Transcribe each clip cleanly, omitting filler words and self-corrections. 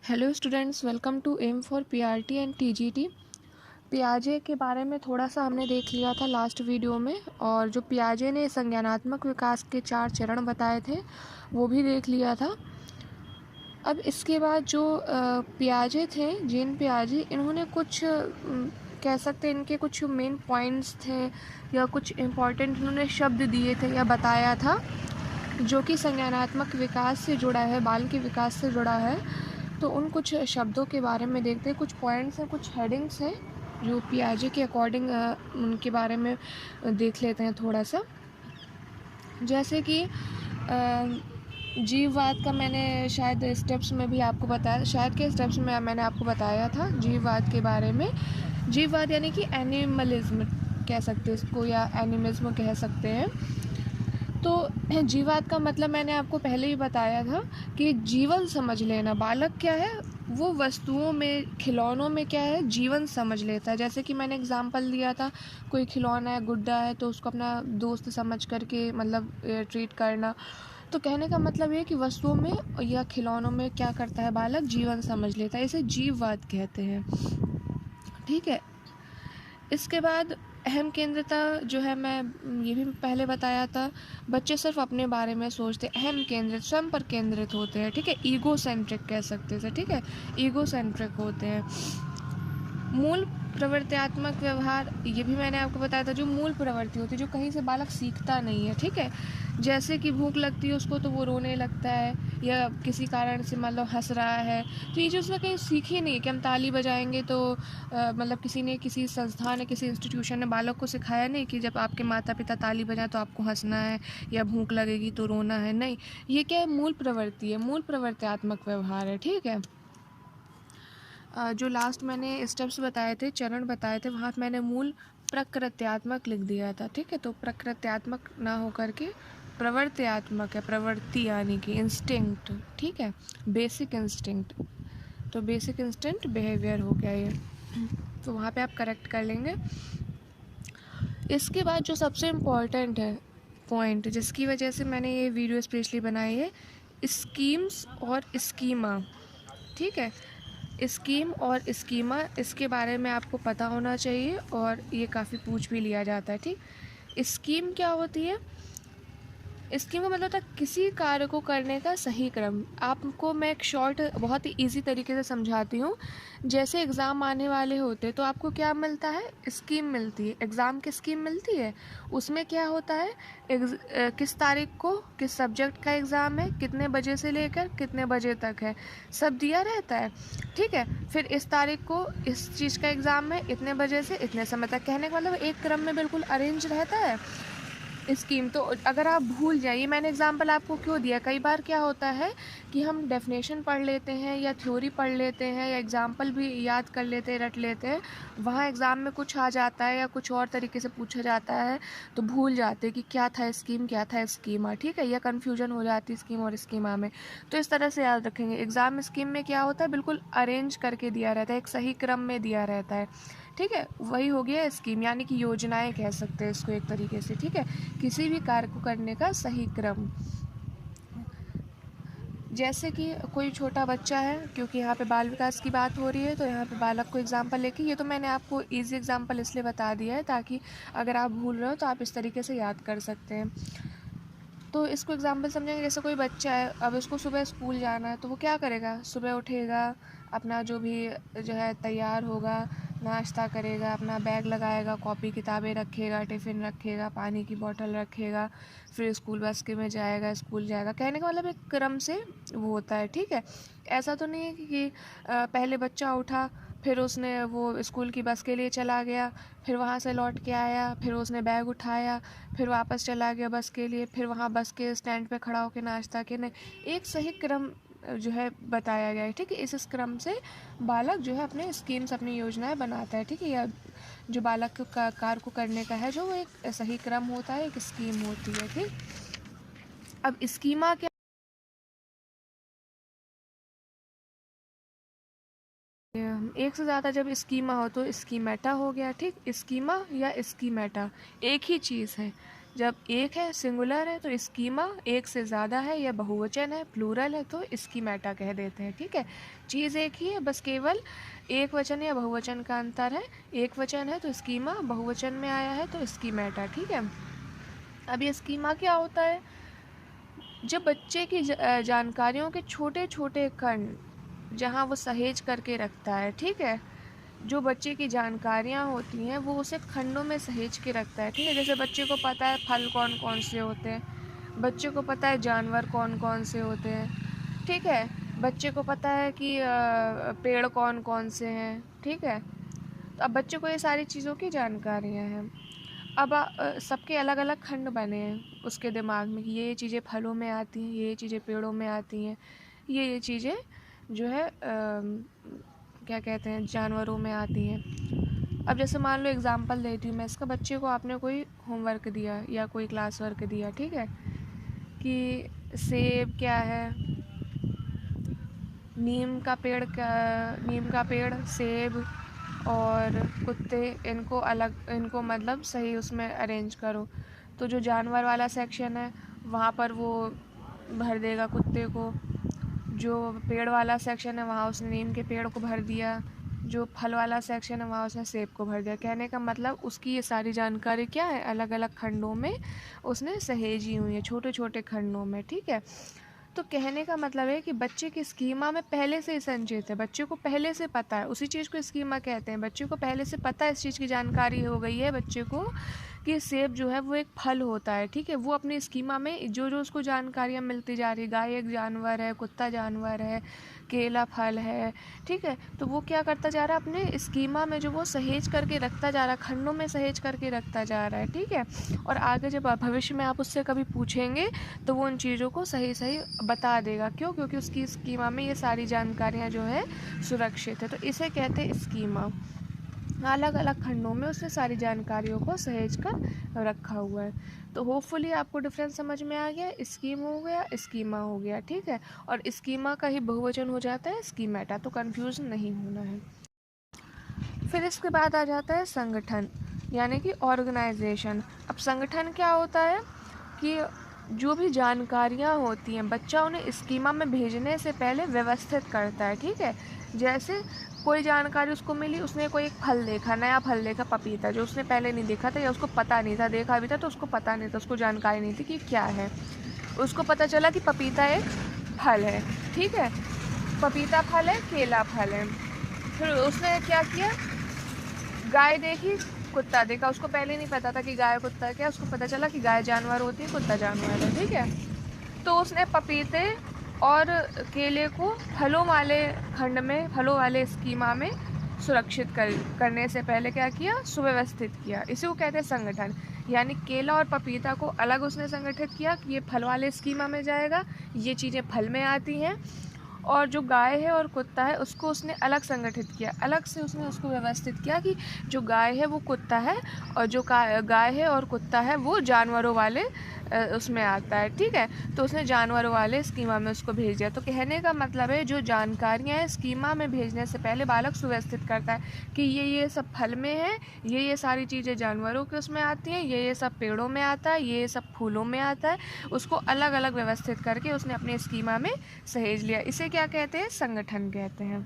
Hello students, welcome to aim for PRT and TGT. पियाजे के बारे में थोड़ा सा हमने देख लिया था लास्ट वीडियो में, और जो पियाजे ने संज्ञानात्मक विकास के 4 चरण बताए थे वो भी देख लिया था। अब इसके बाद जो पियाजे थे, जीन पियाजे, इन्होंने कुछ कह सकते हैं इनके कुछ मेन पॉइंट्स थे या कुछ इम्पॉर्टेंट इन्होंने शब्द दिए थे या बताया था जो कि संज्ञानात्मक विकास से जुड़ा है, बाल के विकास से जुड़ा है। तो उन कुछ शब्दों के बारे में देखते हैं, कुछ पॉइंट्स हैं, कुछ हेडिंग्स हैं जो पियाजे के अकॉर्डिंग उनके बारे में देख लेते हैं थोड़ा सा। जैसे कि जीववाद का मैंने शायद स्टेप्स में भी आपको बताया, शायद के स्टेप्स में मैंने आपको बताया था जीववाद के बारे में। जीववाद यानी कि एनिमलिज्म कह सकते हैं इसको, या एनिमिज्म कह सकते हैं। तो जीववाद का मतलब मैंने आपको पहले ही बताया था कि जीवन समझ लेना। बालक क्या है, वो वस्तुओं में, खिलौनों में क्या है, जीवन समझ लेता है। जैसे कि मैंने एग्जांपल दिया था, कोई खिलौना है, गुड्डा है, तो उसको अपना दोस्त समझ करके मतलब ट्रीट करना। तो कहने का मतलब ये कि वस्तुओं में या खिलौनों में क्या करता है बालक, जीवन समझ लेता है। इसे जीववाद कहते हैं, ठीक है। इसके बाद अहम केंद्रता जो है, मैं ये भी पहले बताया था, बच्चे सिर्फ अपने बारे में सोचते, अहम केंद्रित, स्वयं पर केंद्रित होते हैं, ठीक है। ईगो सेंट्रिक कह सकते थे, ठीक है, ईगो सेंट्रिक होते हैं। मूल प्रवृत्त्यात्मक व्यवहार, ये भी मैंने आपको बताया था, जो मूल प्रवृत्ति होती है, जो कहीं से बालक सीखता नहीं है, ठीक है। जैसे कि भूख लगती है उसको तो वो रोने लगता है, या किसी कारण से मतलब हंस रहा है, तो ये जो उसने कहीं सीखी नहीं है कि हम ताली बजाएंगे तो मतलब किसी ने, किसी संस्थान ने, किसी इंस्टीट्यूशन ने बालक को सिखाया नहीं कि जब आपके माता पिता ताली बजाएं तो आपको हंसना है, या भूख लगेगी तो रोना है। नहीं, ये क्या है, मूल प्रवृत्ति है, मूल प्रवृत्त्यात्मक व्यवहार है, ठीक है। जो लास्ट मैंने स्टेप्स बताए थे, चरण बताए थे, वहाँ मैंने मूल प्रकृत्यात्मक लिख दिया था, ठीक है। तो प्रकृत्यात्मक ना होकर के प्रवृत्त्यात्मक है, प्रवृत्ति यानी कि इंस्टिंक्ट, ठीक है, बेसिक इंस्टिंक्ट। तो बेसिक इंस्टिंक्ट बिहेवियर हो गया ये, तो वहाँ पे आप करेक्ट कर लेंगे। इसके बाद जो सबसे इम्पॉर्टेंट है पॉइंट, जिसकी वजह से मैंने ये वीडियो स्पेशली बनाई है, स्कीम्स और स्कीमा, ठीक है। स्कीम और स्कीमा, इसके बारे में आपको पता होना चाहिए, और ये काफ़ी पूछ भी लिया जाता है, ठीक। स्कीम क्या होती है? स्कीम का मतलब होता है किसी कार्य को करने का सही क्रम। आपको मैं एक शॉर्ट, बहुत ही इजी तरीके से समझाती हूँ। जैसे एग्ज़ाम आने वाले होते तो आपको क्या मिलता है, स्कीम मिलती है, एग्ज़ाम की स्कीम मिलती है। उसमें क्या होता है, किस तारीख को किस सब्जेक्ट का एग्ज़ाम है, कितने बजे से लेकर कितने बजे तक है, सब दिया रहता है, ठीक है। फिर इस तारीख को इस चीज़ का एग्ज़ाम है, इतने बजे से इतने समय तक। कहने का मतलब एक क्रम में बिल्कुल अरेंज रहता है स्कीम। तो अगर आप भूल जाइए, मैंने एग्जांपल आपको क्यों दिया, कई बार क्या होता है कि हम डेफिनेशन पढ़ लेते हैं या थ्योरी पढ़ लेते हैं या एग्जांपल भी याद कर लेते हैं, रट लेते हैं, वहाँ एग्ज़ाम में कुछ आ जाता है या कुछ और तरीके से पूछा जाता है, तो भूल जाते हैं कि क्या था स्कीम, क्या था स्कीमा, ठीक है, या कन्फ्यूजन हो जाती है स्कीम और स्कीमा में। तो इस तरह से याद रखेंगे, एग्ज़ाम स्कीम में क्या होता है, बिल्कुल अरेंज करके दिया रहता है, एक सही क्रम में दिया रहता है, ठीक है। वही हो गया स्कीम, यानी कि योजनाएं कह सकते हैं इसको एक तरीके से, ठीक है, किसी भी कार्य को करने का सही क्रम। जैसे कि कोई छोटा बच्चा है, क्योंकि यहाँ पे बाल विकास की बात हो रही है, तो यहाँ पे बालक को एग्जाम्पल लेके, ये तो मैंने आपको इजी एग्जाम्पल इसलिए बता दिया है ताकि अगर आप भूल रहे हो तो आप इस तरीके से याद कर सकते हैं। तो इसको एग्जाम्पल समझेंगे, जैसे कोई बच्चा है, अब उसको सुबह स्कूल जाना है, तो वो क्या करेगा, सुबह उठेगा, अपना जो भी जो है तैयार होगा, नाश्ता करेगा, अपना बैग लगाएगा, कॉपी किताबें रखेगा, टिफ़िन रखेगा, पानी की बोतल रखेगा, फिर स्कूल बस के में जाएगा, स्कूल जाएगा। कहने का मतलब एक क्रम से वो होता है, ठीक है। ऐसा तो नहीं है कि पहले बच्चा उठा, फिर उसने वो स्कूल की बस के लिए चला गया, फिर वहाँ से लौट के आया, फिर उसने बैग उठाया, फिर वापस चला गया बस के लिए, फिर वहाँ बस के स्टैंड पे खड़ा होकर नाश्ता किया। नहीं, एक सही क्रम जो है बताया गया है, ठीक है। इस क्रम से बालक जो है अपने स्कीम्स, अपनी योजनाएं बनाता है, ठीक है। या जो बालक का कार्य को करने का है, जो वो एक सही क्रम होता है, एक स्कीम होती है, ठीक। अब स्कीमा क्या, एक से ज़्यादा जब स्कीमा हो तो स्कीमेटा हो गया, ठीक। स्कीमा या स्कीमेटा एक ही चीज़ है, जब एक है सिंगुलर है तो स्कीमा, एक से ज़्यादा है या बहुवचन है प्लूरल है तो स्कीमेटा कह देते हैं। ठीक है, चीज़ एक ही है, बस केवल एक वचन या बहुवचन का अंतर है। एक वचन है तो स्कीमा, बहुवचन में आया है तो स्कीमेटा। ठीक है, अब ये स्कीमा क्या होता है? जब बच्चे की जानकारियों के छोटे छोटे खंड जहाँ वो सहेज करके रखता है, ठीक है, जो बच्चे की जानकारियाँ होती हैं वो उसे खंडों में सहेज के रखता है। ठीक है, जैसे बच्चे को पता है फल कौन कौन से होते हैं, बच्चे को पता है जानवर कौन कौन से होते हैं। ठीक है, बच्चे को पता है कि पेड़ कौन कौन से हैं। ठीक है, तो अब बच्चे को ये सारी चीज़ों की जानकारियाँ हैं। अब सबके अलग अलग खंड बने हैं उसके दिमाग में कि ये चीज़ें फलों में आती हैं, ये चीज़ें पेड़ों में आती हैं, ये चीज़ें जो है क्या कहते हैं जानवरों में आती हैं। अब जैसे मान लो एग्ज़ाम्पल देती हूँ मैं इसका, बच्चे को आपने कोई होमवर्क दिया या कोई क्लास वर्क दिया, ठीक है, कि सेब क्या है, नीम का पेड़, सेब और कुत्ते, इनको मतलब सही उसमें अरेंज करो। तो जो जानवर वाला सेक्शन है वहाँ पर वो भर देगा कुत्ते को, जो पेड़ वाला सेक्शन है वहाँ उसने नीम के पेड़ को भर दिया, जो फल वाला सेक्शन है वहाँ उसने सेब को भर दिया। कहने का मतलब उसकी ये सारी जानकारी क्या है, अलग अलग खंडों में उसने सहेजी हुई है, छोटे छोटे खंडों में। ठीक है, तो कहने का मतलब है कि बच्चे की स्कीमा में पहले से ही संचित है, बच्चे को पहले से पता है, उसी चीज़ को स्कीमा कहते हैं। बच्चे को पहले से पता है, इस चीज़ की जानकारी हो गई है बच्चे को कि सेब जो है वो एक फल होता है। ठीक है, वो अपनी स्कीमा में जो जो उसको जानकारियाँ मिलती जा रही है, गाय एक जानवर है, कुत्ता जानवर है, केला फल है। ठीक है, तो वो क्या करता जा रहा है, अपने स्कीमा में जो वो सहेज करके रखता जा रहा है, खंडों में सहेज करके रखता जा रहा है। ठीक है, और आगे जब भविष्य में आप उससे कभी पूछेंगे तो वो उन चीज़ों को सही सही बता देगा। क्यों? क्योंकि उसकी स्कीमा में ये सारी जानकारियाँ जो है सुरक्षित है। तो इसे कहते हैं स्कीमा। अलग अलग खंडों में उसने सारी जानकारियों को सहेज कर रखा हुआ है। तो होपफुली आपको डिफरेंस समझ में आ गया, स्कीम हो गया, स्कीमा हो गया। ठीक है, और स्कीमा का ही बहुवचन हो जाता है स्कीमेटा, तो कन्फ्यूज़न नहीं होना है। फिर इसके बाद आ जाता है संगठन, यानी कि ऑर्गेनाइजेशन। अब संगठन क्या होता है कि जो भी जानकारियाँ होती हैं बच्चा उन्हें स्कीमा में भेजने से पहले व्यवस्थित करता है। ठीक है, जैसे कोई जानकारी उसको मिली, उसने कोई एक फल देखा, नया फल देखा पपीता, जो उसने पहले नहीं देखा था या उसको पता नहीं था, देखा भी था तो उसको पता नहीं था, उसको जानकारी नहीं थी कि क्या है। उसको पता चला कि पपीता एक फल है। ठीक है, पपीता फल है, केला फल है। फिर उसने क्या किया, गाय देखी, कुत्ता देखा, उसको पहले नहीं पता था कि गाय कुत्ता क्या, उसको पता चला कि गाय जानवर होती है, कुत्ता जानवर है। ठीक है, तो उसने पपीते और केले को फलों वाले खंड में, फलों वाले स्कीमा में सुरक्षित करने से पहले क्या किया, सुव्यवस्थित किया। इसी को कहते हैं संगठन। यानी केला और पपीता को अलग उसने संगठित किया कि ये फल वाले स्कीमा में जाएगा, ये चीज़ें फल में आती हैं, और जो गाय है और कुत्ता है उसको उसने अलग संगठित किया, अलग से उसने उसको व्यवस्थित किया कि जो गाय है वो कुत्ता है, और जो गाय है और कुत्ता है वो जानवरों वाले उसमें आता है। ठीक है, तो उसने जानवरों वाले स्कीमा में उसको भेज दिया। तो कहने का मतलब है जो जानकारियाँ हैं स्कीमा में भेजने से पहले बालक सुव्यवस्थित करता है कि ये सब फल में है, ये सारी चीज़ें जानवरों के उसमें आती हैं, ये सब पेड़ों में आता है, ये सब फूलों में आता है, उसको अलग अलग व्यवस्थित करके उसने अपने स्कीमा में सहेज लिया। इसे क्या कहते हैं, संगठन कहते हैं।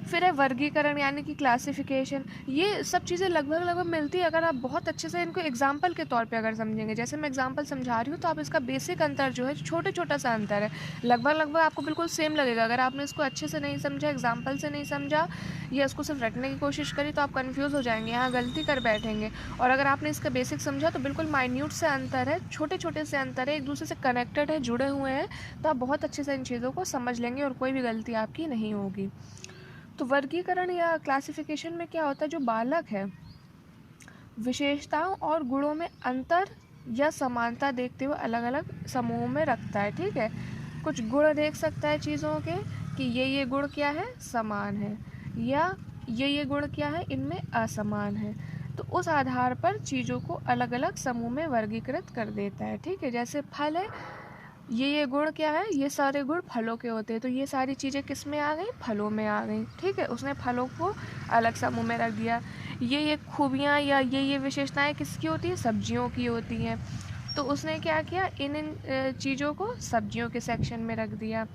फिर है वर्गीकरण, यानी कि क्लासिफिकेशन। ये सब चीज़ें लगभग मिलती है अगर आप बहुत अच्छे से इनको एग्जाम्पल के तौर पे अगर समझेंगे। जैसे मैं एग्जाम्पल समझा रही हूँ तो आप इसका बेसिक अंतर जो है, छोटा सा अंतर है, लगभग आपको बिल्कुल सेम लगेगा। अगर आपने इसको अच्छे से नहीं समझा, एग्जाम्पल से नहीं समझा, या इसको सिर्फ रटने की कोशिश करी, तो आप कन्फ्यूज़ हो जाएंगे, यहाँ गलती कर बैठेंगे। और अगर आपने इसका बेसिक समझा तो बिल्कुल माइन्यूट से अंतर है, छोटे से अंतर है, एक दूसरे से कनेक्टेड है, जुड़े हुए हैं, तो आप बहुत अच्छे से इन चीज़ों को समझ लेंगे और कोई भी गलती आपकी नहीं होगी। तो वर्गीकरण या क्लासिफिकेशन में क्या होता है, जो बालक है विशेषताओं और गुणों में अंतर या समानता देखते हुए अलग अलग समूहों में रखता है। ठीक है, कुछ गुण देख सकता है चीज़ों के कि ये गुण क्या है, समान है, या ये गुण क्या है, इनमें असमान है। तो उस आधार पर चीज़ों को अलग अलग समूह में वर्गीकृत कर देता है। ठीक है, जैसे फल है, ये गुण क्या है, ये सारे गुण फलों के होते हैं। तो ये सारी चीज़ें किस में आ गई, फलों में आ गई। ठीक है, उसने फलों को अलग समूह में रख दिया। ये खूबियाँ या ये विशेषताएं किसकी होती हैं, सब्जियों की होती हैं। तो उसने क्या किया, इन चीज़ों को सब्जियों के सेक्शन में रख दिया।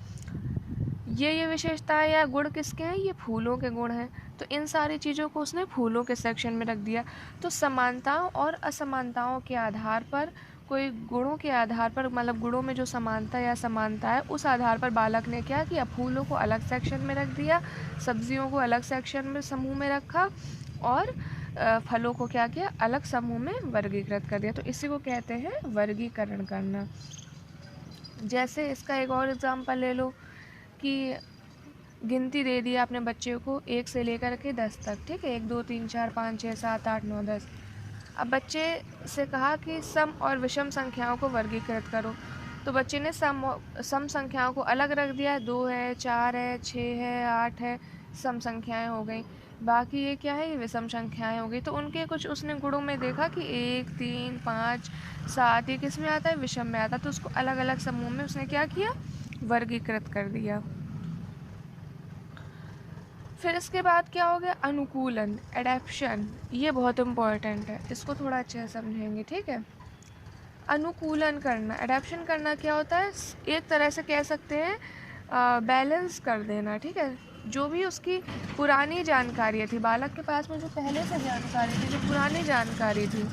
ये विशेषताएं या गुण किसके हैं, ये फूलों के गुण हैं। तो इन सारी चीज़ों को उसने फूलों के सेक्शन में रख दिया। तो समानताओं और असमानताओं के आधार पर, कोई गुणों के आधार पर, मतलब गुणों में जो समानता या समानता है, उस आधार पर बालक ने क्या किया, फूलों को अलग सेक्शन में रख दिया, सब्जियों को अलग सेक्शन में समूह में रखा, और फलों को क्या किया, अलग समूह में वर्गीकृत कर दिया। तो इसी को कहते हैं वर्गीकरण करना। जैसे इसका एक और एग्जाम्पल ले लो कि गिनती दे दी आपने बच्चे को 1 से लेकर के 10 तक। ठीक है, 1 2 3 4 5 6 7 8 9 10। अब बच्चे से कहा कि सम और विषम संख्याओं को वर्गीकृत करो। तो बच्चे ने सम संख्याओं को अलग रख दिया है, 2 है, 4 है, 6 है, 8 है, सम संख्याएं हो गई। बाकी ये क्या है, ये विषम संख्याएं हो गई। तो उनके कुछ उसने गुणों में देखा कि 1 3 5 7 ये किस में आता है, विषम में आता है। तो उसको अलग अलग समूह में उसने क्या किया, वर्गीकृत कर दिया। फिर इसके बाद क्या हो गया, अनुकूलन, एडेप्शन। ये बहुत इम्पॉर्टेंट है, इसको थोड़ा अच्छे से समझेंगे। ठीक है, अनुकूलन करना, एडेप्शन करना क्या होता है, एक तरह से कह सकते हैं बैलेंस कर देना। ठीक है, जो भी उसकी पुरानी जानकारी थी, बालक के पास में जो पहले से जानकारी थी, जो पुरानी जानकारी थी,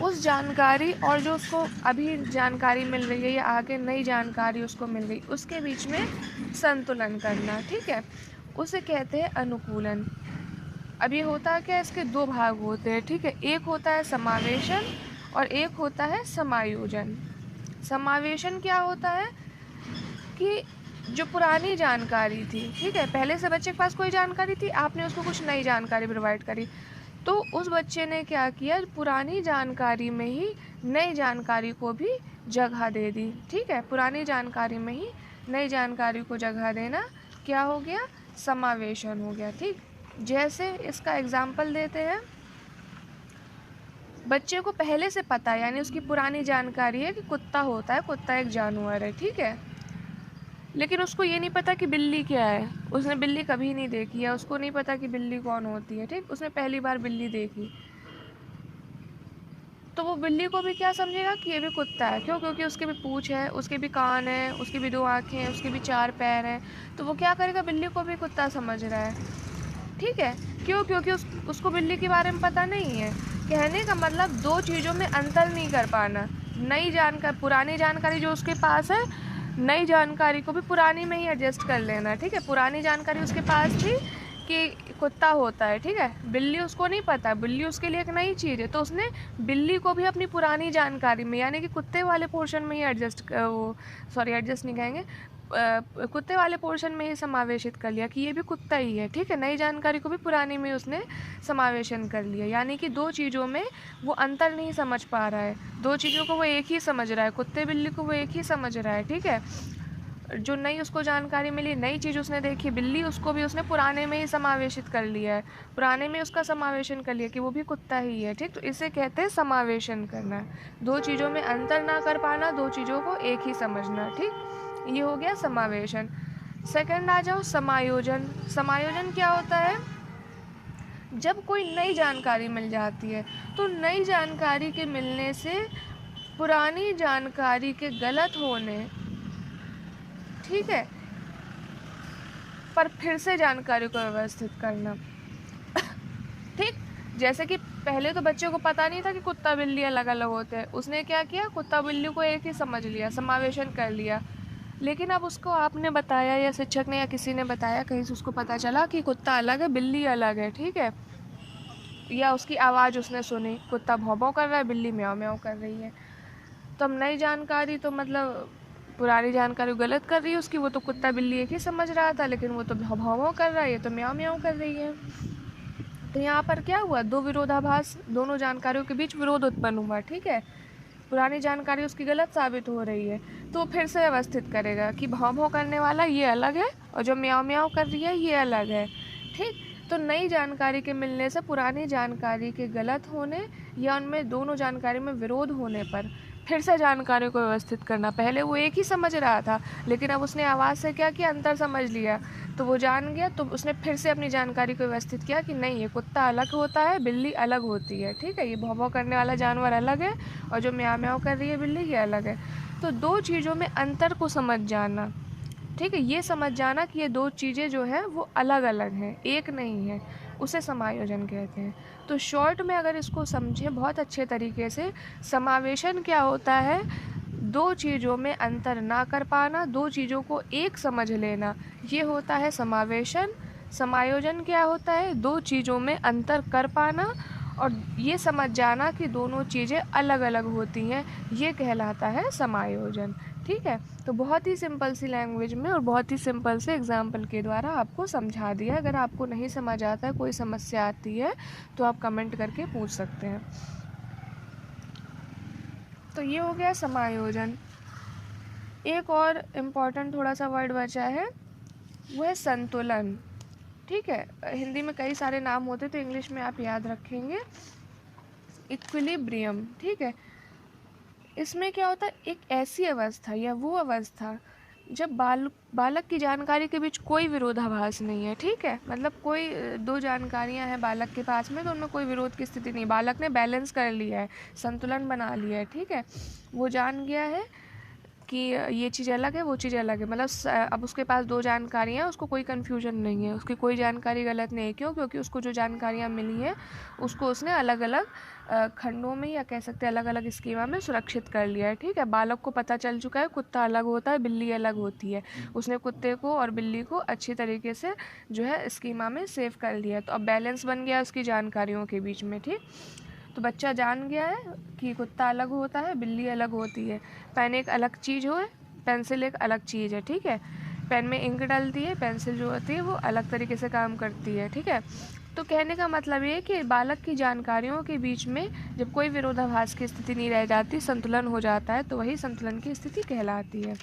उस जानकारी और जो उसको अभी जानकारी मिल रही है या आगे नई जानकारी उसको मिल गई, उसके बीच में संतुलन करना। ठीक है, उसे कहते हैं अनुकूलन। अब ये होता क्या है, इसके 2 भाग होते हैं। ठीक है, एक होता है समावेशन और एक होता है समायोजन। समावेशन क्या होता है कि जो पुरानी जानकारी थी, ठीक है, पहले से बच्चे के पास कोई जानकारी थी, आपने उसको कुछ नई जानकारी प्रोवाइड करी, तो उस बच्चे ने क्या किया, पुरानी जानकारी में ही नई जानकारी को भी जगह दे दी। ठीक है, पुरानी जानकारी में ही नई जानकारी को जगह देना क्या हो गया, समावेशन हो गया। ठीक, जैसे इसका एग्जाम्पल देते हैं, बच्चे को पहले से पता है, यानी उसकी पुरानी जानकारी है कि कुत्ता होता है, कुत्ता एक जानवर है। ठीक है, लेकिन उसको ये नहीं पता कि बिल्ली क्या है, उसने बिल्ली कभी नहीं देखी है, उसको नहीं पता कि बिल्ली कौन होती है। ठीक, उसने पहली बार बिल्ली देखी, तो वो बिल्ली को भी क्या समझेगा कि ये भी कुत्ता है। क्यों, क्योंकि उसके भी पूँछ है, उसके भी कान है, उसकी भी 2 आँखें हैं, उसके भी 4 पैर हैं। तो वो क्या करेगा, बिल्ली को भी कुत्ता समझ रहा है। ठीक है, क्यों, क्योंकि उसको बिल्ली के बारे में पता नहीं है। कहने का मतलब 2 चीज़ों में अंतर नहीं कर पाना। नई जानकारी, पुरानी जानकारी जो उसके पास है, नई जानकारी को भी पुरानी में ही एडजस्ट कर लेना। ठीक है, पुरानी जानकारी उसके पास थी कि कुत्ता होता है, ठीक है, बिल्ली उसको नहीं पता, बिल्ली उसके लिए एक नई चीज़ है, तो उसने बिल्ली को भी अपनी पुरानी जानकारी में, यानी कि कुत्ते वाले पोर्शन में ही एडजस्ट नहीं कहेंगे, कुत्ते वाले पोर्शन में ही समावेशित कर लिया कि ये भी कुत्ता ही है। ठीक है, नई जानकारी को भी पुरानी में उसने समावेशन कर लिया, यानी कि 2 चीज़ों में वो अंतर नहीं समझ पा रहा है, 2 चीज़ों को वो एक ही समझ रहा है, कुत्ते बिल्ली को वो एक ही समझ रहा है। ठीक है, जो नई उसको जानकारी मिली, नई चीज़ उसने देखी बिल्ली, उसको भी उसने पुराने में ही समावेशित कर लिया है, पुराने में उसका समावेशन कर लिया कि वो भी कुत्ता ही है। ठीक, तो इसे कहते हैं समावेशन करना, 2 चीज़ों में अंतर ना कर पाना, 2 चीज़ों को एक ही समझना। ठीक, ये हो गया समावेशन। सेकंड आ जाओ, समायोजन। समायोजन क्या होता है, जब कोई नई जानकारी मिल जाती है, तो नई जानकारी के मिलने से पुरानी जानकारी के गलत होने, ठीक है, पर फिर से जानकारी को व्यवस्थित करना। ठीक, जैसे कि पहले तो बच्चे को पता नहीं था कि कुत्ता बिल्ली अलग अलग होते हैं, उसने क्या किया, कुत्ता बिल्ली को एक ही समझ लिया, समावेशन कर लिया। लेकिन अब उसको आपने बताया या शिक्षक ने या किसी ने बताया, कहीं से उसको पता चला कि कुत्ता अलग है, बिल्ली अलग है। ठीक है, या उसकी आवाज़ उसने सुनी, कुत्ता भौं भौं कर रहा है, बिल्ली म्याऊं म्याऊं कर रही है, तो अब नई जानकारी तो मतलब पुरानी जानकारी गलत कर रही है उसकी, वो तो कुत्ता बिल्ली एक ही समझ रहा था, लेकिन वो तो भौं भौं कर रहा है, ये तो म्याऊं म्याऊं कर रही है। तो यहाँ पर क्या हुआ, 2 विरोधाभास, दोनों जानकारियों के बीच विरोध उत्पन्न हुआ। ठीक है, पुरानी जानकारी उसकी गलत साबित हो रही है, तो फिर से व्यवस्थित करेगा कि भौं भौं करने वाला ये अलग है और जो म्याऊं म्याऊं कर रही है ये अलग है। ठीक, तो नई जानकारी के मिलने से पुरानी जानकारी के गलत होने या उनमें दोनों जानकारी में विरोध होने पर फिर से जानकारी को व्यवस्थित करना। पहले वो एक ही समझ रहा था, लेकिन अब उसने आवाज़ से क्या किया, अंतर समझ लिया, तो वो जान गया। तो उसने फिर से अपनी जानकारी को व्यवस्थित किया कि नहीं, ये कुत्ता अलग होता है, बिल्ली अलग होती है, ठीक है, ये भौं भौं करने वाला जानवर अलग है और जो म्याऊं म्याऊं कर रही है बिल्ली, ये अलग है। तो दो चीज़ों में अंतर को समझ जाना, ठीक है, ये समझ जाना कि ये दो चीज़ें जो हैं वो अलग अलग हैं, एक नहीं है, उसे समायोजन कहते हैं। तो शॉर्ट में अगर इसको समझें बहुत अच्छे तरीके से, समावेशन क्या होता है, दो चीज़ों में अंतर ना कर पाना, दो चीज़ों को एक समझ लेना, ये होता है समावेशन। समायोजन क्या होता है, दो चीज़ों में अंतर कर पाना और ये समझ जाना कि दोनों चीज़ें अलग अलग होती हैं, ये कहलाता है समायोजन, ठीक है। तो बहुत ही सिंपल सी लैंग्वेज में और बहुत ही सिंपल से एग्जाम्पल के द्वारा आपको समझा दिया। अगर आपको नहीं समझ आता है, कोई समस्या आती है, तो आप कमेंट करके पूछ सकते हैं। तो ये हो गया समायोजन। एक और इम्पॉर्टेंट थोड़ा सा वर्ड बचा है, वो है संतुलन, ठीक है। हिंदी में कई सारे नाम होते, तो इंग्लिश में आप याद रखेंगे इक्विलिब्रियम, ठीक है। इसमें क्या होता है, एक ऐसी अवस्था या वो अवस्था जब बालक की जानकारी के बीच कोई विरोधाभास नहीं है, ठीक है, मतलब कोई दो जानकारियां हैं बालक के पास में, तो उनमें कोई विरोध की स्थिति नहीं, बालक ने बैलेंस कर लिया है, संतुलन बना लिया है, ठीक है, वो जान गया है कि ये चीज़ अलग है, वो चीज़ अलग है, मतलब अब उसके पास दो जानकारियाँ हैं, उसको कोई कन्फ्यूजन नहीं है, उसकी कोई जानकारी गलत नहीं है। क्यों? क्योंकि उसको जो जानकारियाँ मिली हैं उसको उसने अलग अलग खंडों में, या कह सकते हैं अलग अलग स्कीमा में सुरक्षित कर लिया है, ठीक है। बालक को पता चल चुका है कुत्ता अलग होता है, बिल्ली अलग होती है, उसने कुत्ते को और बिल्ली को अच्छी तरीके से जो है स्कीमा में सेव कर लिया है। तो अब बैलेंस बन गया उसकी जानकारियों के बीच में, ठीक। तो बच्चा जान गया है कि कुत्ता अलग होता है, बिल्ली अलग होती है, पेन एक अलग चीज़ हो, पेंसिल एक अलग चीज़ है, ठीक है, पेन में इंक डलती है, पेंसिल जो होती है वो अलग तरीके से काम करती है, ठीक है। तो कहने का मतलब ये है कि बालक की जानकारियों के बीच में जब कोई विरोधाभास की स्थिति नहीं रह जाती, संतुलन हो जाता है, तो वही संतुलन की स्थिति कहलाती है।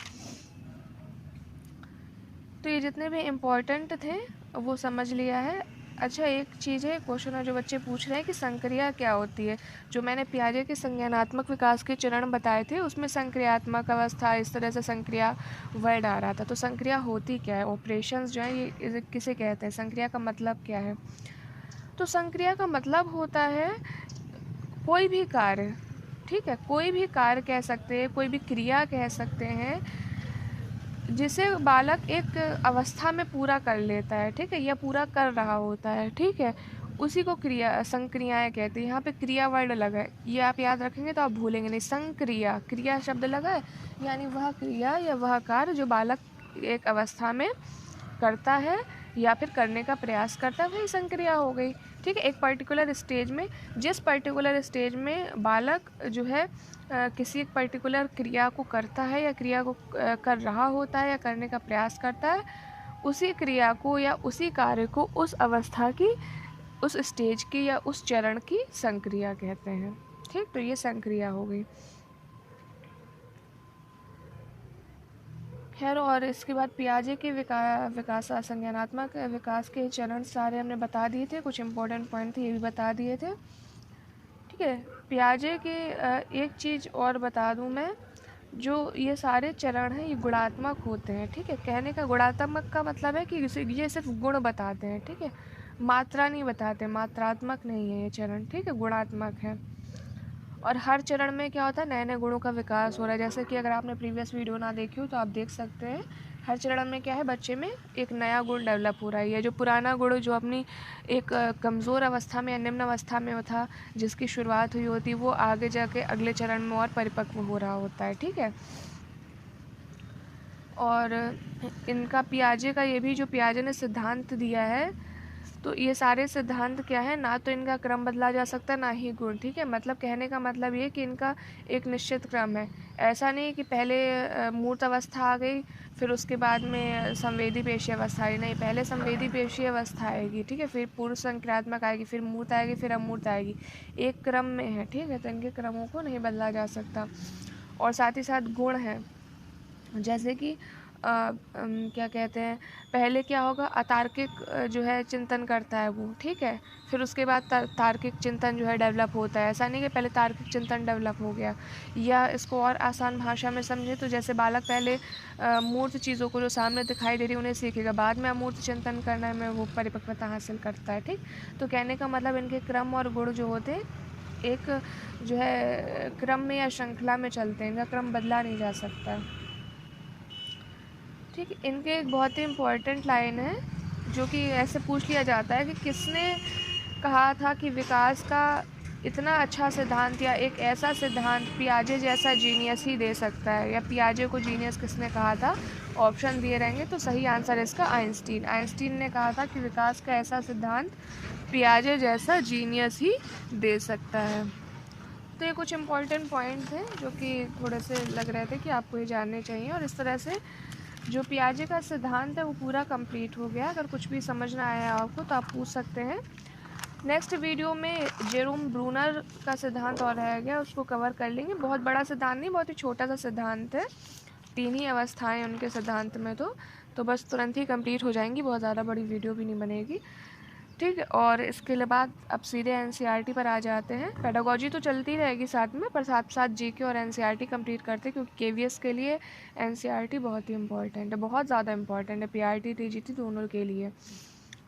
तो ये जितने भी इम्पोर्टेंट थे वो समझ लिया है। अच्छा, एक चीज़ है, क्वेश्चन है जो बच्चे पूछ रहे हैं कि संक्रिया क्या होती है। जो मैंने पियाजे के संज्ञानात्मक विकास के चरण बताए थे, उसमें संक्रियात्मक अवस्था, इस तरह से संक्रिया वर्ड आ रहा था। तो संक्रिया होती क्या है, ऑपरेशंस जो है ये किसे कहते हैं, संक्रिया का मतलब क्या है। तो संक्रिया का मतलब होता है कोई भी कार्य, ठीक है, कोई भी कार्य कह सकते हैं, कोई भी क्रिया कह सकते हैं, जिसे बालक एक अवस्था में पूरा कर लेता है, ठीक है, या पूरा कर रहा होता है, ठीक है, उसी को संक्रियाएं कहते हैं। यहाँ पे क्रिया वर्ड लगा है, ये आप याद रखेंगे तो आप भूलेंगे नहीं। संक्रिया, क्रिया शब्द लगा है, यानी वह क्रिया या वह कार्य जो बालक एक अवस्था में करता है या फिर करने का प्रयास करता है, वही संक्रिया हो गई, ठीक है। एक पर्टिकुलर स्टेज में, जिस पर्टिकुलर स्टेज में बालक जो है किसी एक पर्टिकुलर क्रिया को करता है या क्रिया को कर रहा होता है या करने का प्रयास करता है, उसी क्रिया को या उसी कार्य को उस अवस्था की, उस स्टेज की या उस चरण की संक्रिया कहते हैं, ठीक। तो ये संक्रिया हो गई। खैर, और इसके बाद पियाजे के विकास संज्ञानात्मक विकास के चरण सारे हमने बता दिए थे, कुछ इंपॉर्टेंट पॉइंट थे ये भी बता दिए थे, ठीक है। पियाजे के एक चीज़ और बता दूं मैं, जो ये सारे चरण हैं ये गुणात्मक होते हैं, ठीक है। कहने का गुणात्मक का मतलब है कि ये सिर्फ गुण बताते हैं, ठीक है, मात्रा नहीं बताते, मात्रात्मक नहीं है ये चरण, ठीक है, गुणात्मक है। और हर चरण में क्या होता है, नए नए गुणों का विकास हो रहा है। जैसे कि अगर आपने प्रीवियस वीडियो ना देखी हो तो आप देख सकते हैं, हर चरण में क्या है, बच्चे में एक नया गुण डेवलप हो रहा है। ये जो पुराना गुण जो अपनी एक कमज़ोर अवस्था में या निम्न अवस्था में था, जिसकी शुरुआत हुई होती, वो आगे जाके अगले चरण में और परिपक्व हो रहा होता है, ठीक है। और इनका पियाजे का, ये भी जो पियाजे ने सिद्धांत दिया है, तो ये सारे सिद्धांत क्या है, ना तो इनका क्रम बदला जा सकता, ना ही गुण, ठीक है। मतलब कहने का मतलब ये कि इनका एक निश्चित क्रम है। ऐसा नहीं कि पहले मूर्त अवस्था आ गई, फिर उसके बाद में संवेदी पेशी अवस्था आई, नहीं, पहले संवेदी पेशी अवस्था आएगी, ठीक है, फिर पूर्व संक्रियात्मक आएगी, फिर मूर्त आएगी, फिर अमूर्त आएगी, एक क्रम में है, ठीक है। तो इनके क्रमों को नहीं बदला जा सकता। और साथ ही साथ गुण है, जैसे कि क्या कहते हैं, पहले क्या होगा, अतार्किक जो है चिंतन करता है वो, ठीक है। फिर उसके बाद तार्किक चिंतन जो है डेवलप होता है। ऐसा नहीं कि पहले तार्किक चिंतन डेवलप हो गया। या इसको और आसान भाषा में समझे तो जैसे बालक पहले मूर्त चीज़ों को जो सामने दिखाई दे रही है उन्हें सीखेगा, बाद में अमूर्त चिंतन करने में वो परिपक्वता हासिल करता है, ठीक। तो कहने का मतलब इनके क्रम और गुण जो होते हैं एक जो है क्रम में या श्रृंखला में चलते हैं, इनका क्रम बदला नहीं जा सकता, ठीक। इनके एक बहुत ही इम्पोर्टेंट लाइन है जो कि ऐसे पूछ लिया जाता है कि किसने कहा था कि विकास का इतना अच्छा सिद्धांत या एक ऐसा सिद्धांत पियाजे जैसा जीनियस ही दे सकता है, या पियाजे को जीनियस किसने कहा था। ऑप्शन दिए रहेंगे तो सही आंसर इसका आइंस्टीन ने कहा था कि विकास का ऐसा सिद्धांत पियाजे जैसा जीनियस ही दे सकता है। तो ये कुछ इम्पोर्टेंट पॉइंट थे जो कि थोड़े से लग रहे थे कि आपको ये जानने चाहिए, और इस तरह से जो पियाजे का सिद्धांत है वो पूरा कंप्लीट हो गया। अगर कुछ भी समझ ना आया आपको तो आप पूछ सकते हैं। नेक्स्ट वीडियो में जेरोम ब्रूनर का सिद्धांत और रह गया, उसको कवर कर लेंगे। बहुत बड़ा सिद्धांत नहीं, बहुत ही छोटा सा सिद्धांत है, 3 ही अवस्थाएं उनके सिद्धांत में, तो बस तुरंत ही कंप्लीट हो जाएंगी, बहुत ज़्यादा बड़ी वीडियो भी नहीं बनेगी, ठीक है। और इसके बाद अब सीधे एनसीईआरटी पर आ जाते हैं। पेडागोजी तो चलती रहेगी साथ में, पर साथ साथ जीके और एनसीईआरटी कंप्लीट करते हैं, क्योंकि केवीएस के लिए एनसीईआरटी बहुत ही इंपॉर्टेंट है, बहुत ज़्यादा इंपॉर्टेंट है, पीआरटी टीजीटी दोनों के लिए,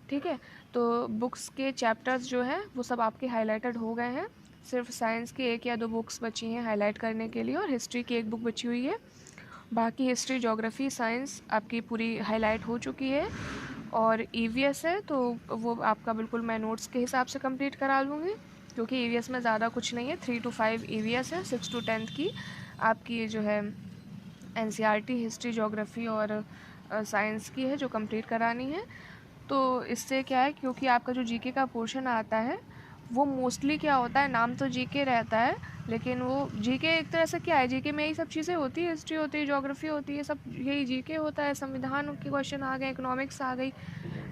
ठीक है। तो बुक्स के चैप्टर्स जो हैं वो सब आपके हाईलाइटेड हो गए हैं। सिर्फ साइंस की 1 या 2 बुक्स बची हैं हाईलाइट करने के लिए, और हिस्ट्री की 1 बुक बची हुई है। बाकी हिस्ट्री, ज्योग्राफी, साइंस आपकी पूरी हाईलाइट हो चुकी है। और ईवीएस है तो वो आपका बिल्कुल मैं नोट्स के हिसाब से कंप्लीट करा लूँगी, क्योंकि ईवीएस में ज़्यादा कुछ नहीं है। 3 to 5 ईवीएस है, 6 to 10 की आपकी जो है एनसीईआरटी हिस्ट्री, ज्योग्राफी और साइंस की है जो कंप्लीट करानी है। तो इससे क्या है, क्योंकि आपका जो जीके का पोर्शन आता है वो मोस्टली क्या होता है, नाम तो जीके रहता है, लेकिन वो जीके एक तरह से क्या है, जीके में यही सब चीज़ें होती है, हिस्ट्री होती है, ज्योग्राफी होती है, सब यही जीके होता है। संविधान के क्वेश्चन आ गए, इकोनॉमिक्स आ गई,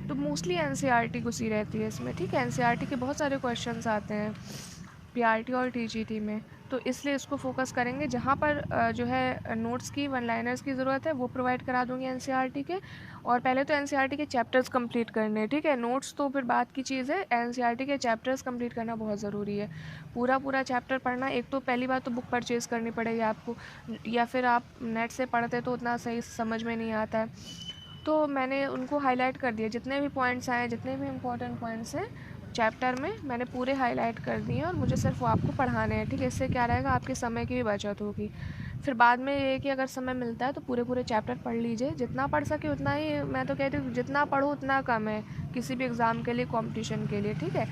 तो मोस्टली एनसीईआरटी घुसी रहती है इसमें, ठीक है। एनसीईआरटी के बहुत सारे क्वेश्चंस आते हैं पीआरटी और टीजीटी में, तो इसलिए इसको फोकस करेंगे। जहाँ पर जो है नोट्स की, 1 लाइनर्स की ज़रूरत है वो प्रोवाइड करा दूँगी एनसीईआरटी के। और पहले तो एनसीईआरटी के चैप्टर्स कंप्लीट करने हैं, ठीक है। नोट्स तो फिर बात की चीज़ है, एनसीईआरटी के चैप्टर्स कंप्लीट करना बहुत ज़रूरी है। पूरा चैप्टर पढ़ना, एक तो पहली बात तो बुक परचेज़ करनी पड़ेगी आपको, या फिर आप नेट से पढ़ते तो उतना सही समझ में नहीं आता है। तो मैंने उनको हाईलाइट कर दिया, जितने भी पॉइंट्स आए, जितने भी इम्पोर्टेंट पॉइंट्स हैं चैप्टर में मैंने पूरे हाईलाइट कर दिए हैं, और मुझे सिर्फ वो आपको पढ़ाने हैं, ठीक है। इससे क्या रहेगा, आपके समय की भी बचत होगी। फिर बाद में ये कि अगर समय मिलता है तो पूरे चैप्टर पढ़ लीजिए, जितना पढ़ सके उतना ही। मैं तो कहती हूँ जितना पढ़ो उतना कम है किसी भी एग्ज़ाम के लिए, कॉम्पिटिशन के लिए, ठीक है।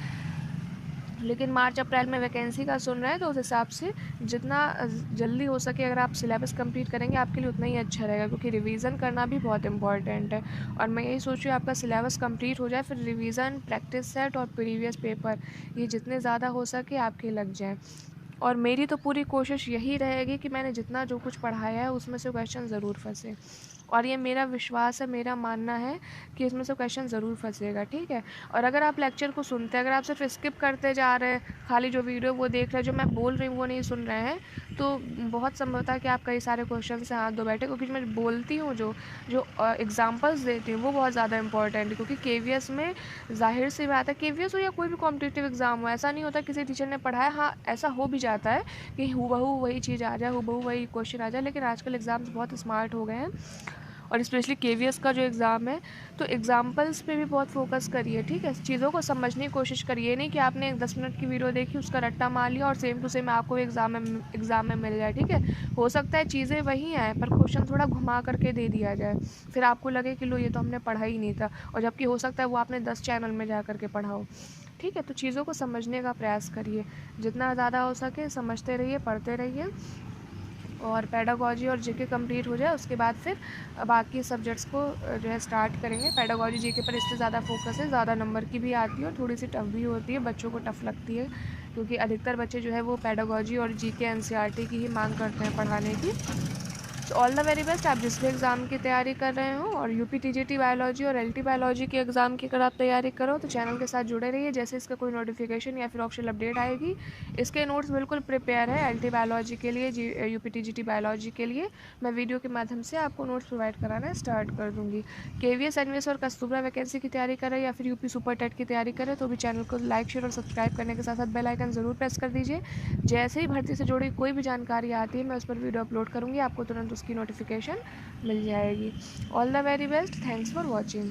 लेकिन मार्च अप्रैल में वैकेंसी का सुन रहे हैं तो उस हिसाब से जितना जल्दी हो सके अगर आप सिलेबस कंप्लीट करेंगे आपके लिए उतना ही अच्छा रहेगा, क्योंकि रिवीजन करना भी बहुत इंपॉर्टेंट है। और मैं यही सोच रही हूँ आपका सिलेबस कंप्लीट हो जाए, फिर रिवीजन, प्रैक्टिस सेट और प्रीवियस पेपर ये जितने ज़्यादा हो सके आपके लग जाएँ। और मेरी तो पूरी कोशिश यही रहेगी कि मैंने जितना जो कुछ पढ़ाया है उसमें से क्वेश्चन ज़रूर फंसे, और ये मेरा विश्वास है, मेरा मानना है कि इसमें से क्वेश्चन ज़रूर फंसेगा, ठीक है। और अगर आप लेक्चर को सुनते हैं, अगर आप सिर्फ स्किप करते जा रहे हैं, खाली जो वीडियो वो देख रहे हैं, जो मैं बोल रही हूँ वो नहीं सुन रहे हैं, तो बहुत संभवतः कि आप कई सारे क्वेश्चन से हाथ धो बैठे, क्योंकि मैं बोलती हूँ जो एग्जाम्पल्स देती हूँ वो बहुत ज़्यादा इंपॉर्टेंट है। क्योंकि केवीएस में ज़ाहिर सी बात है, केवीएस हो या कोई भी कॉम्पिटिटिव एग्ज़ाम हो, ऐसा नहीं होता किसी टीचर ने पढ़ाया, हाँ ऐसा हो भी जाता है कि हूबहू वही चीज़ आ जाए, हूबहू वही क्वेश्चन आ जाए, लेकिन आजकल एग्ज़ाम्स बहुत स्मार्ट हो गए हैं। और स्पेशली केवीएस का जो एग्ज़ाम है तो एग्जाम्पल्स पे भी बहुत फोकस करिए, ठीक है। चीज़ों को समझने की कोशिश करिए, नहीं कि आपने 10 मिनट की वीडियो देखी, उसका रट्टा मार लिया और सेम टू सेम आपको एग्ज़ाम में मिल जाए, ठीक है। हो सकता है चीज़ें वही आएँ पर क्वेश्चन थोड़ा घुमा करके दे दिया जाए, फिर आपको लगे कि लो ये तो हमने पढ़ा ही नहीं था, और जबकि हो सकता है वो आपने 10 चैनल में जा करके पढ़ा हो, ठीक है। तो चीज़ों को समझने का प्रयास करिए, जितना ज़्यादा हो सके समझते रहिए, पढ़ते रहिए। और पेडागोजी और जीके कंप्लीट हो जाए उसके बाद फिर बाकी सब्जेक्ट्स को जो है स्टार्ट करेंगे। पेडागोजी जीके पर इससे ज़्यादा फोकस है, ज़्यादा नंबर की भी आती है और थोड़ी सी टफ भी होती है, बच्चों को टफ लगती है, क्योंकि अधिकतर बच्चे जो है वो पेडागोजी और जीके एनसीईआरटी की ही मांग करते हैं पढ़ाने की। So all the very best, आप जिस भी एग्ज़ाम की तैयारी कर रहे हो, और यूपी टीजीटी बायोलॉजी और एलटी बायोलॉजी के एग्ज़ाम की अगर आप तैयारी करो तो चैनल के साथ जुड़े रहिए। जैसे इसका कोई नोटिफिकेशन या फिर ऑप्शनल अपडेट आएगी, इसके नोट्स बिल्कुल प्रिपेयर है एलटी बायोलॉजी के लिए, यूपी टीजीटी बायोलॉजी के लिए मैं वीडियो के माध्यम से आपको नोट्स प्रोवाइड कराना स्टार्ट कर दूँगी। केवीएस, एनवीएस और कस्तूरबा वैकेंसी की तैयारी करें या फिर यूपी सुपर टेट की तैयारी करें तो भी चैनल को लाइक, शेयर और सब्सक्राइब करने के साथ साथ बेल आइकन ज़रूर प्रेस कर दीजिए। जैसे ही भर्ती से जुड़ी कोई भी जानकारी आती है मैं उस पर वीडियो अपलोड करूँगी, आपको तुरंत उसकी नोटिफिकेशन मिल जाएगी। All the very best, thanks for watching.